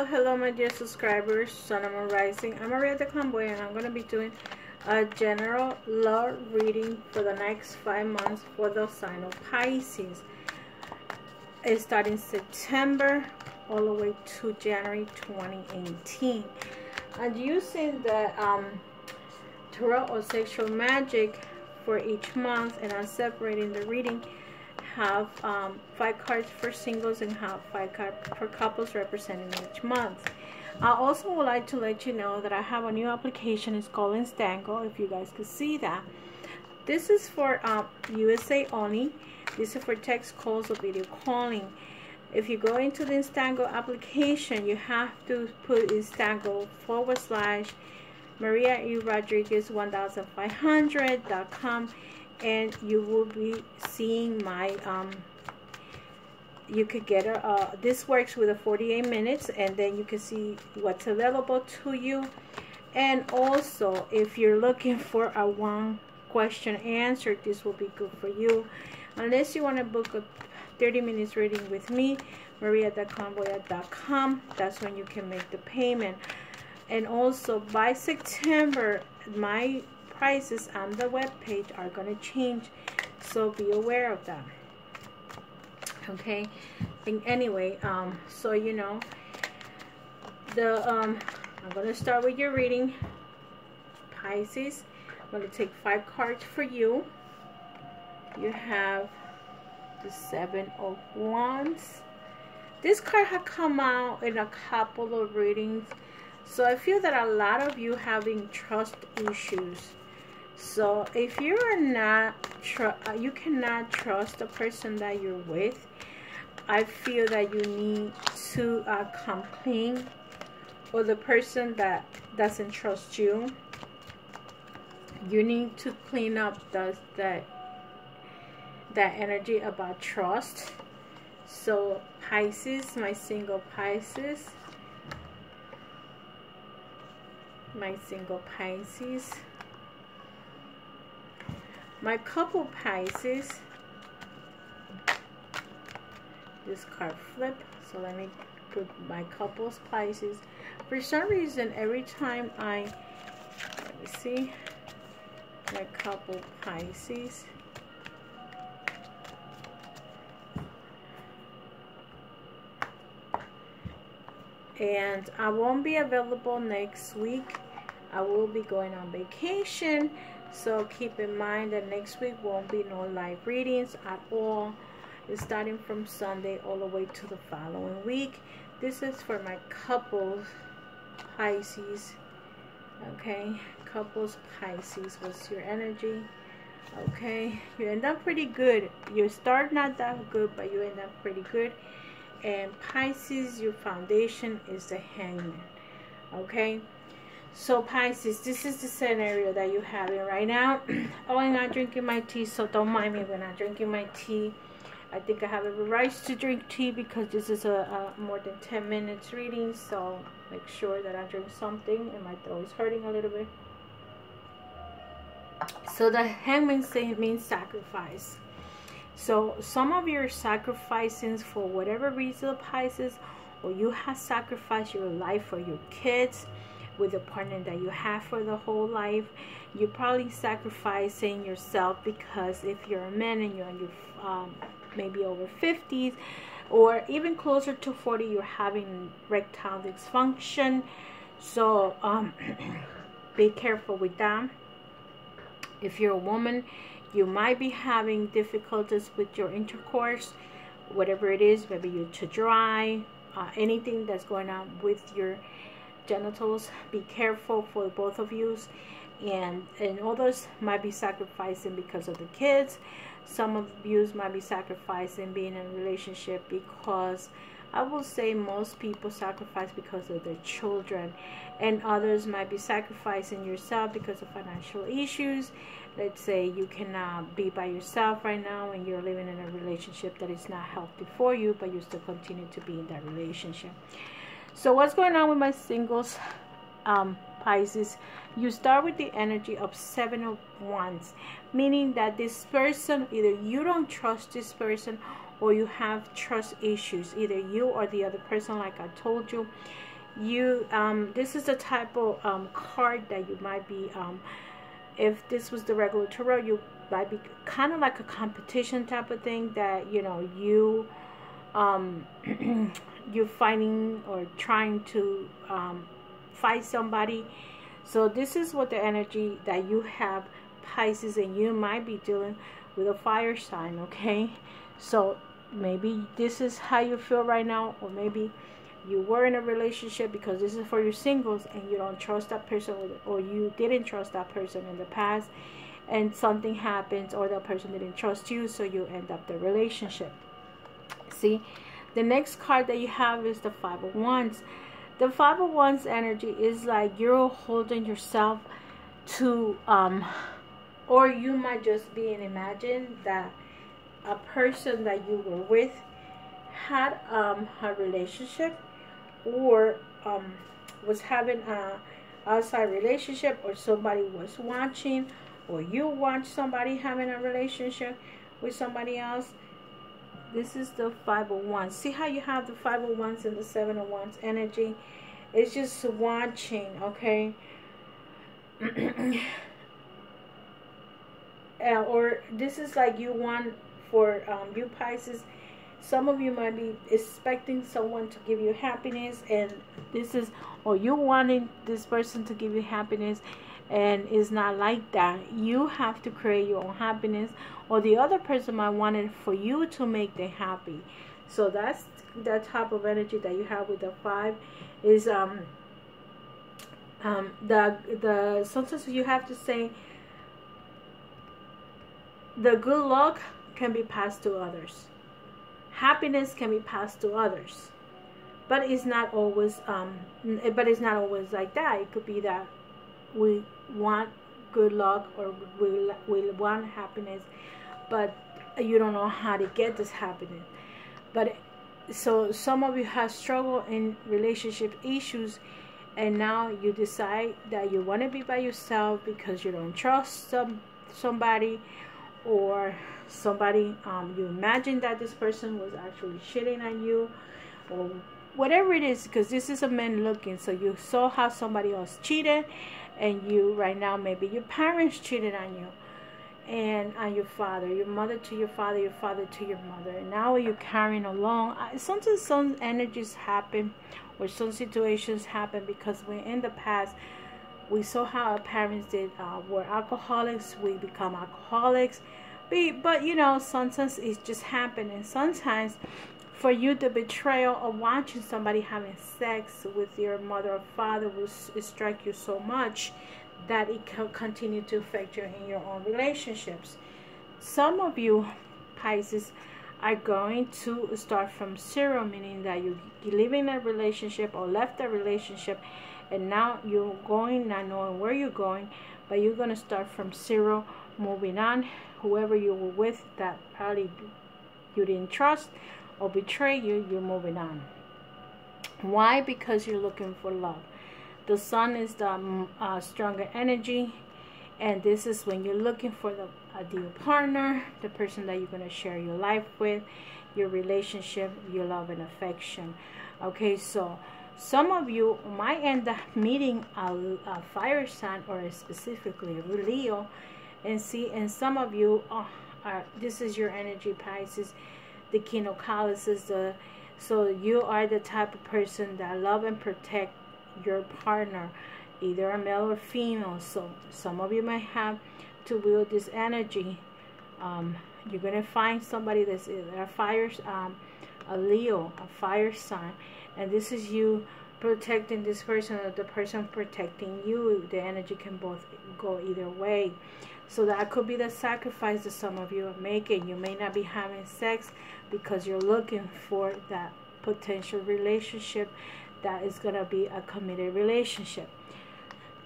Hello, my dear subscribers. Sun and Moon Rising. I'm Maria the Convoy, and I'm going to be doing a general love reading for the next 5 months for the sign of Pisces. It's starting September all the way to January 2018. And using the tarot or sexual magic for each month, and I'm separating the reading. Have 5 cards for singles and have 5 cards for couples representing each month. I also would like to let you know that I have a new application. It's called Instango, if you guys could see that. This is for USA only. This is for text calls or video calling. If you go into the Instango application, you have to put Instango / Maria E. Rodriguez 1500.com, and you will be seeing my you could get a this works with a 48 minutes, and then you can see what's available to you. And also, if you're looking for a 1 question answer, this will be good for you. Unless you want to book a 30 minutes reading with me, maria.convoy.com, that's when you can make the payment. And also by September, my prices on the web page are going to change, so be aware of that. Okay, and anyway, so you know, the I'm going to start with your reading, Pisces. I'm going to take 5 cards for you. You have the 7 of Wands. This card had come out in a couple of readings, so I feel that a lot of you having trust issues. So if you are not, you cannot trust the person that you're with, I feel that you need to come clean, or the person that doesn't trust you, you need to clean up that energy about trust. So Pisces, my single Pisces, my couple Pisces. This card flip, so let me put my couples Pisces. For some reason, every time let me see, my couple Pisces. And I won't be available next week. I will be going on vacation, so keep in mind that next week won't be no live readings at all. It's starting from Sunday all the way to the following week. This is for my couples Pisces. Okay, couples Pisces, what's your energy? Okay, you end up pretty good. You start not that good, but you end up pretty good. And Pisces, your foundation is the Hangman. Okay, so Pisces, this is the scenario that you're having right now. Oh, I'm not drinking my tea, so don't mind me when I'm drinking my tea. I think I have every right to drink tea because this is a more than 10 minutes reading, so make sure that I drink something, and my throat is hurting a little bit. So the Hangman means sacrifice. So some of you are sacrificing for whatever reason, Pisces, or you have sacrificed your life for your kids with the partner that you have for the whole life. You're probably sacrificing yourself because if you're a man and you're on your maybe over 50s or even closer to 40, you're having erectile dysfunction. So be careful with that. If you're a woman, you might be having difficulties with your intercourse, whatever it is, maybe you're too dry, anything that's going on with your genitals. Be careful for both of you. And others might be sacrificing because of the kids. Some of you might be sacrificing being in a relationship because I will say most people sacrifice because of their children, and others might be sacrificing yourself because of financial issues. Let's say you cannot be by yourself right now and you're living in a relationship that is not healthy for you, but you still continue to be in that relationship. So what's going on with my singles Pisces? You start with the energy of 7 of Wands, meaning that this person, either you don't trust this person or you have trust issues, either you or the other person. Like I told you, this is the type of card that you might be, if this was the regular tarot, you might be kind of like a competition type of thing, that you're fighting or trying to fight somebody. So this is what the energy that you have, Pisces, and you might be dealing with a fire sign. Okay, so maybe this is how you feel right now, or maybe you were in a relationship, because this is for your singles, and you don't trust that person, or you didn't trust that person in the past, and something happens, or that person didn't trust you, so you end up the relationship. See, the next card that you have is the Five of Wands. The Five of Wands energy is like you're holding yourself to, or you might just be in imagine that a person that you were with had a relationship, or was having a outside relationship, or somebody was watching, or you watched somebody having a relationship with somebody else. This is the Five of Wands. See how you have the Five of Wands and the Seven of Wands energy? It's just watching, okay? Or this is like you want for you Pisces. Some of you might be expecting someone to give you happiness, and this is, or you wanting this person to give you happiness, and it's not like that. You have to create your own happiness, or the other person might want it for you to make them happy. So that's that type of energy that you have with the five. Is sometimes you have to say the good luck can be passed to others. Happiness can be passed to others, but it's not always like that. It could be that we want good luck, or we want happiness, but you don't know how to get this happiness. But so some of you have struggled in relationship issues, and now you decide that you want to be by yourself because you don't trust somebody, or somebody you imagine that this person was actually cheating on you, or whatever it is, because this is a man looking. So you saw how somebody else cheated, and you right now, maybe your parents cheated on you, and on your father, your mother to your father, your father to your mother, and now you're carrying along. Sometimes some energies happen, or some situations happen, because when in the past we saw how our parents did, were alcoholics, we become alcoholics. But you know, sometimes it's just happening. Sometimes for you, the betrayal of watching somebody having sex with your mother or father will strike you so much that it can continue to affect you in your own relationships. Some of you Pisces are going to start from zero, meaning that you live in a relationship or left a relationship, and now you're going, not knowing where you're going, but you're going to start from zero, moving on. Whoever you were with that probably you didn't trust or betray you, you're moving on. Why? Because you're looking for love. The sun is the stronger energy, and this is when you're looking for the ideal partner, the person that you're going to share your life with, your relationship, your love and affection. Okay, so some of you might end up meeting a fire sign, or specifically a Leo, and some of you this is your energy, Pisces, the King of Chalices. So you are the type of person that love and protect your partner, either a male or female. So some of you might have to wield this energy. You're gonna find somebody that's either a Leo, a fire sign, and this is you protecting this person, or the person protecting you. The energy can both go either way. So that could be the sacrifice that some of you are making. You may not be having sex because you're looking for that potential relationship that is going to be a committed relationship.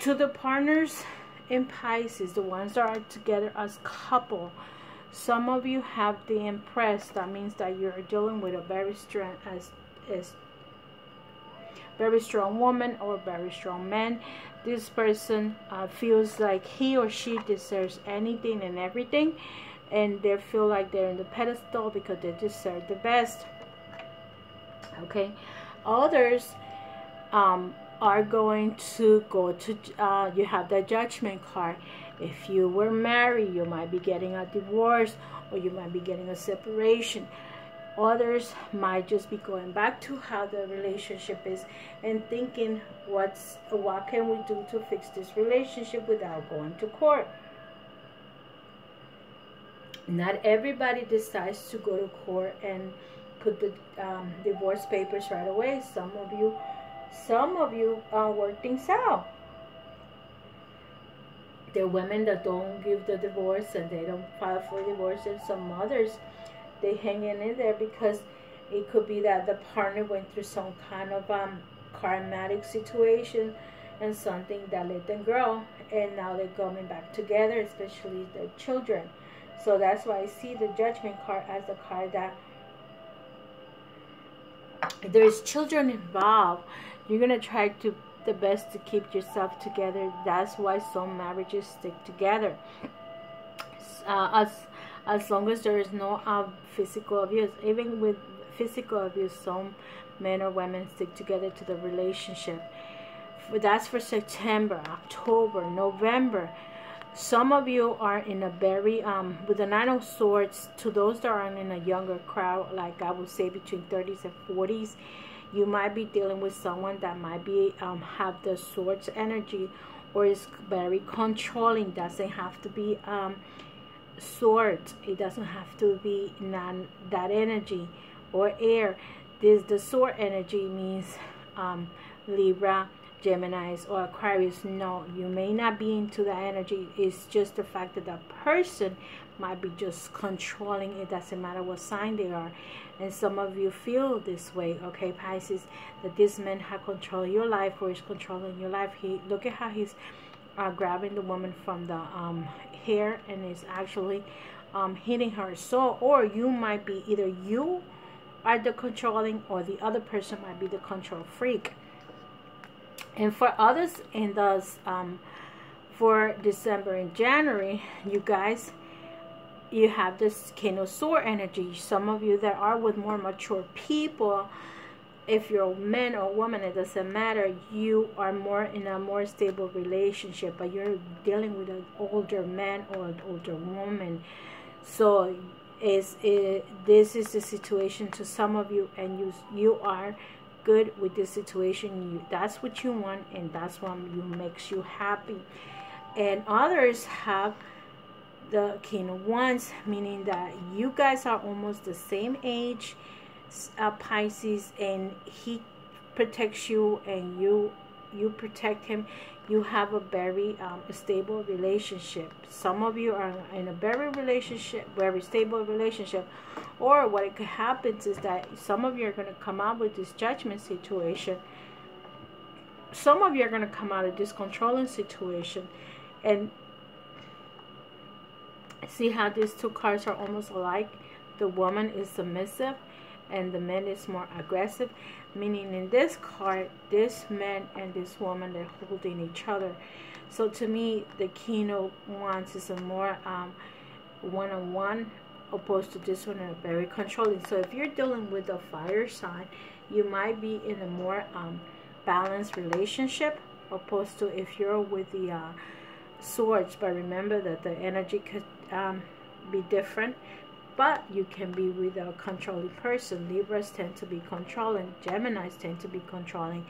To the partners in Pisces, the ones that are together as couple, some of you have the Empress. That means that you're dealing with a very strong woman or very strong man. This person feels like he or she deserves anything and everything. and they feel like they're in the pedestal because they deserve the best. Okay, others are going to go to you have the Judgment card. If you were married, you might be getting a divorce, or you might be getting a separation. Others might just be going back to how the relationship is and thinking, what can we do to fix this relationship without going to court. Not everybody decides to go to court and put the divorce papers right away. Some of you work things out. There are women that don't give the divorce and they don't file for divorce, and some others, they hang in there because it could be that the partner went through some kind of karmatic situation and something that let them grow, and now they're coming back together, especially their children. So that's why I see the Judgment card as the card that there's children involved. You're going to try to the best to keep yourself together. That's why some marriages stick together. As long as there is no physical abuse. Even with physical abuse, some men or women stick together to the relationship. That's for September, October, November. Some of you are in a very, with the Nine of Swords, to those that are in a younger crowd, like I would say between 30s and 40s, you might be dealing with someone that might be, have the Swords energy, or is very controlling. Doesn't have to be swords. It doesn't have to be that energy or air. The sword energy means Libra, Geminis, or Aquarius. No, you may not be into that energy. It's just the fact that the person might be just controlling. It doesn't matter what sign they are. And some of you feel this way, okay, Pisces, that this man has control of your life, or is controlling your life. Look at how he's grabbing the woman from the hair and is actually hitting her. So, or you might be, either you are the controlling, or the other person might be the control freak. And for others in those for December and January, you guys, you have this King of Swords energy. Some of you that are with more mature people, if you're a man or woman, it doesn't matter. You are more in a more stable relationship, but you're dealing with an older man or an older woman. So this is the situation to some of you, and you are good with this situation. That's what you want, and that's what makes you happy. And others have the King of Wands, meaning that you guys are almost the same age, Pisces, and he protects you and you protect him. You have a very stable relationship. Some of you are in a very stable relationship. Or what it could happen is that some of you are going to come out with this Judgment situation. Some of you are going to come out of this controlling situation. And see how these two cards are almost alike? The woman is submissive and the man is more aggressive. Meaning in this card, this man and this woman, they're holding each other. So to me, the King of Wands is a more one-on-one, opposed to this one, are very controlling. So if you're dealing with a fire sign, you might be in a more balanced relationship, opposed to if you're with the swords. But remember that the energy could be different, but you can be with a controlling person. Libras tend to be controlling. Geminis tend to be controlling.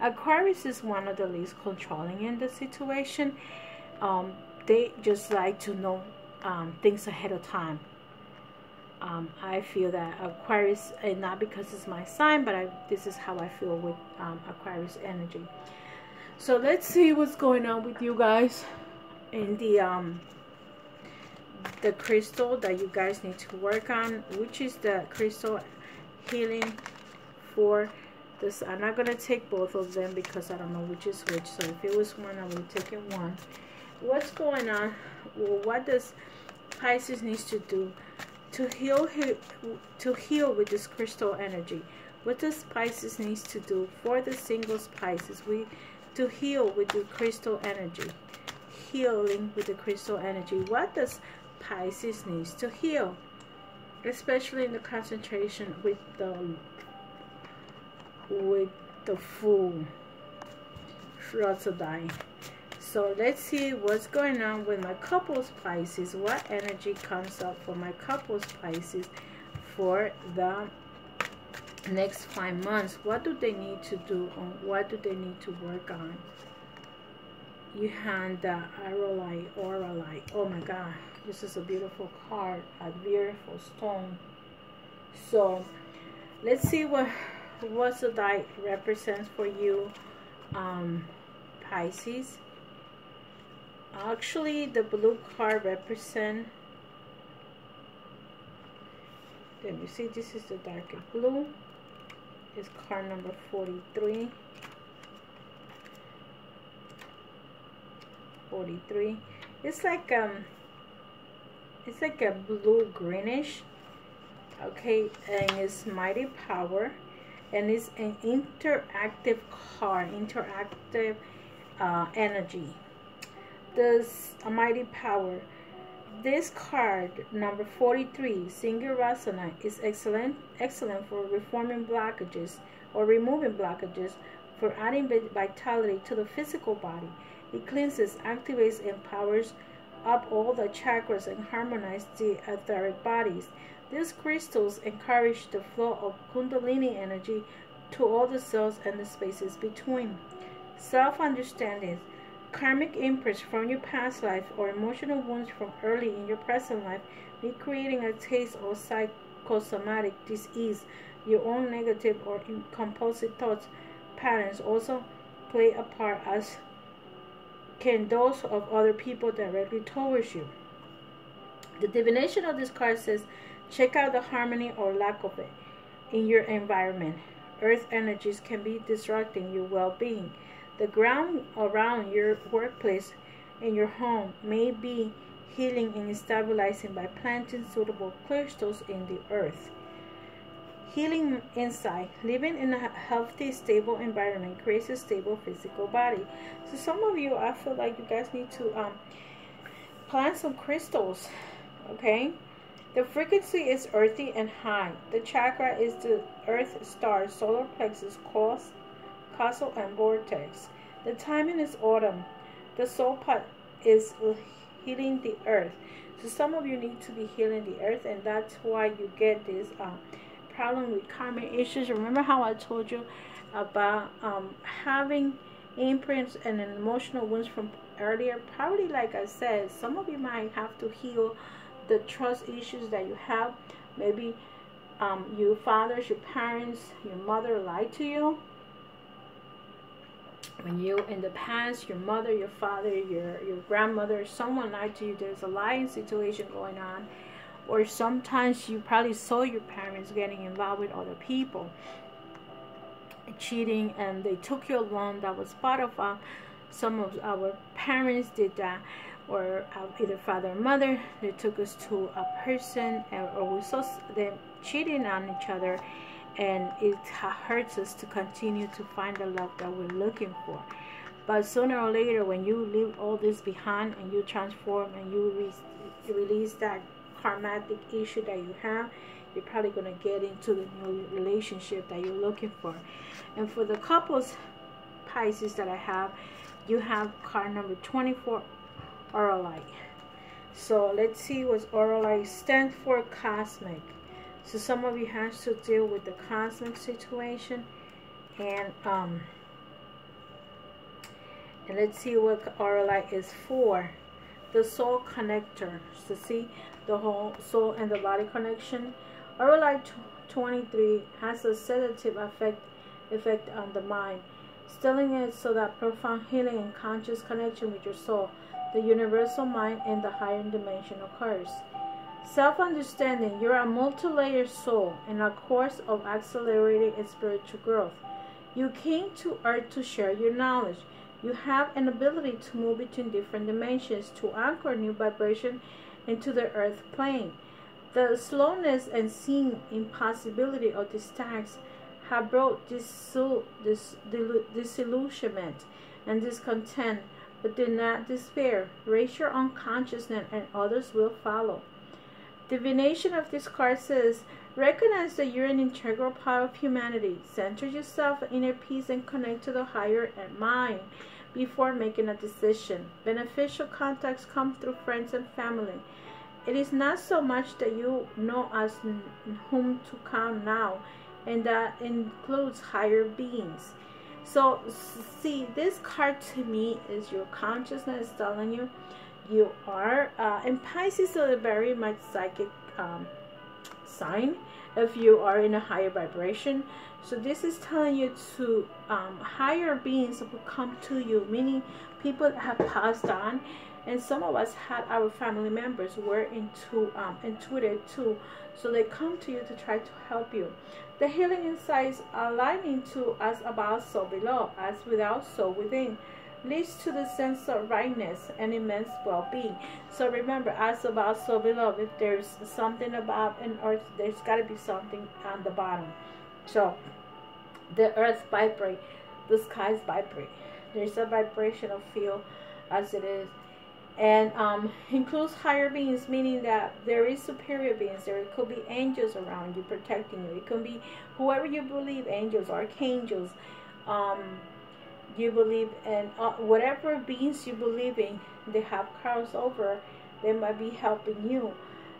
Aquarius is one of the least controlling in the situation. They just like to know things ahead of time. I feel that Aquarius, and not because it's my sign, but this is how I feel with Aquarius energy. So let's see what's going on with you guys in the crystal that you guys need to work on, which is the crystal healing for this. I'm not going to take both of them because I don't know which is which. So if it was one, I would have taken one. What's going on? Well, what does Pisces needs to do to heal with this crystal energy? What does Pisces needs to do for the singles Pisces? To heal with the crystal energy. Healing with the crystal energy. What does Pisces needs to heal, especially in the concentration with the full Rhodonite. So let's see what's going on with my couples Pisces. What energy comes up for my couples Pisces for the next 5 months? What do they need to do, or what do they need to work on? You have the Auralite. Oh my God, this is a beautiful card, a beautiful stone. So let's see what Rhodonite represents for you, Pisces. Actually, the blue card represents, let me see, this is the darker blue. It's card number 43. 43. It's like a blue greenish, okay, and it's mighty power, and it's an interactive card, interactive energy. This mighty power. This card number 43, single Rhodonite, is excellent for reforming blockages or removing blockages, for adding vitality to the physical body. It cleanses, activates, and powers up all the chakras and harmonizes the etheric bodies. These crystals encourage the flow of Kundalini energy to all the cells and the spaces between. Self-understanding. Karmic imprints from your past life or emotional wounds from early in your present life may creating a taste of psychosomatic disease. Your own negative or compulsive thoughts patterns also play a part, as can those of other people directly towards you. The divination of this card says, check out the harmony or lack of it in your environment. Earth energies can be disrupting your well-being. The ground around your workplace and your home may be healing and stabilizing by planting suitable crystals in the earth. Healing inside. Living in a healthy, stable environment creates a stable physical body. So some of you, I feel like you guys need to plant some crystals, okay? The frequency is earthy and high. The chakra is the earth star, solar plexus, causal, and vortex. The timing is autumn. The soul part is healing the earth. So some of you need to be healing the earth, and that's why you get this problem with karmic issues. Remember how I told you about having imprints and emotional wounds from earlier? Probably, like I said, some of you might have to heal the trust issues that you have. Maybe your fathers, your parents, your mother lied to you. When you, in the past, your mother, your father, your grandmother, someone lied to you. There's a lying situation going on. Or sometimes you probably saw your parents getting involved with other people, cheating, and they took your loan. That was part of some of our parents did that, or either father or mother. They took us to a person, or we saw them cheating on each other, and it hurts us to continue to find the love that we're looking for. But sooner or later, when you leave all this behind and you transform and you release that karmatic issue that you have, you're probably going to get into the new relationship that you're looking for. And for the couples Pisces that I have, you have card number 24, Auralite. So let's see what Auralite stands for. Cosmic. So some of you have to deal with the cosmic situation, and let's see what Auralite is for. The soul connector. So see the whole soul and the body connection. Auralite 23 has a sedative effect on the mind, stilling it so that profound healing and conscious connection with your soul, the universal mind, and the higher dimension occurs. Self-understanding. You're a multi-layered soul in a course of accelerated spiritual growth. You came to Earth to share your knowledge. You have an ability to move between different dimensions to anchor new vibration into the earth plane. The slowness and seeing impossibility of these tasks have brought disillusionment and discontent, but do not despair. Raise your own consciousness and others will follow. Divination of this card says, recognize that you're an integral part of humanity. Center yourself in inner peace and connect to the higher mind before making a decision. Beneficial contacts come through friends and family. It is not so much that you know as whom to count now, and that includes higher beings. So, see, this card to me is your consciousness telling you you are, and Pisces is a very much psychic sign if you are in a higher vibration. So this is telling you to higher beings will come to you, meaning people have passed on, and some of us had our family members were intuitive too, so they come to you to try to help you. The healing insights aligning to as above, so below, as without, so within, leads to the sense of rightness and immense well-being. So remember, as above, so below. If there's something above and earth, there's got to be something on the bottom. So the earth vibrates, the skies vibrate. There's a vibrational field as it is. And includes higher beings, meaning that there is superior beings. There could be angels around you protecting you. It could be whoever you believe, angels, archangels, you believe in, whatever beings you believe in, they have crossover. They might be helping you.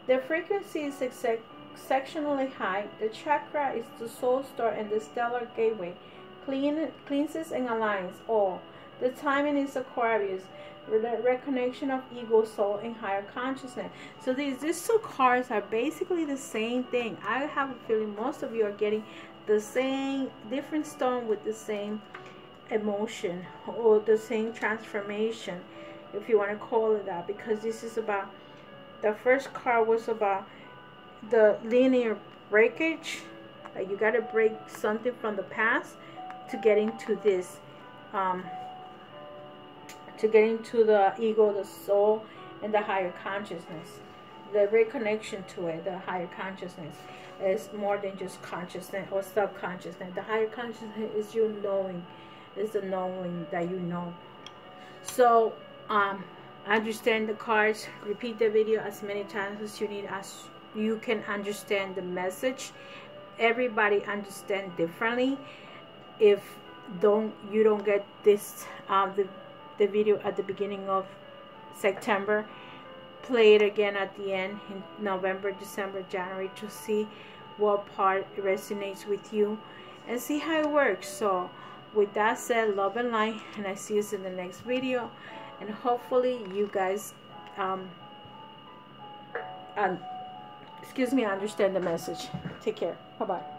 The frequency is exceptionally high. The chakra is the soul star and the stellar gateway. Cleanses and aligns all. The timing is Aquarius. The reconnection of ego, soul, and higher consciousness. So these two cards are basically the same thing. I have a feeling most of you are getting the same, different stone with the same emotion or the same transformation, if you want to call it that, because this is about, the first card was about the linear breakage. You got to break something from the past to get into this, to get into the ego, the soul, and the higher consciousness. The reconnection to it, the higher consciousness, is more than just consciousness or subconsciousness. The higher consciousness is your knowing, is the knowing that you know. So, understand the cards. Repeat the video as many times as you need, as you can understand the message. Everybody understand differently. If you don't get this, the video at the beginning of September, play it again at the end in November, December, January, to see what part resonates with you and see how it works. So with that said, love and light, and I see you in the next video, and hopefully you guys understand the message. Take care. Bye bye.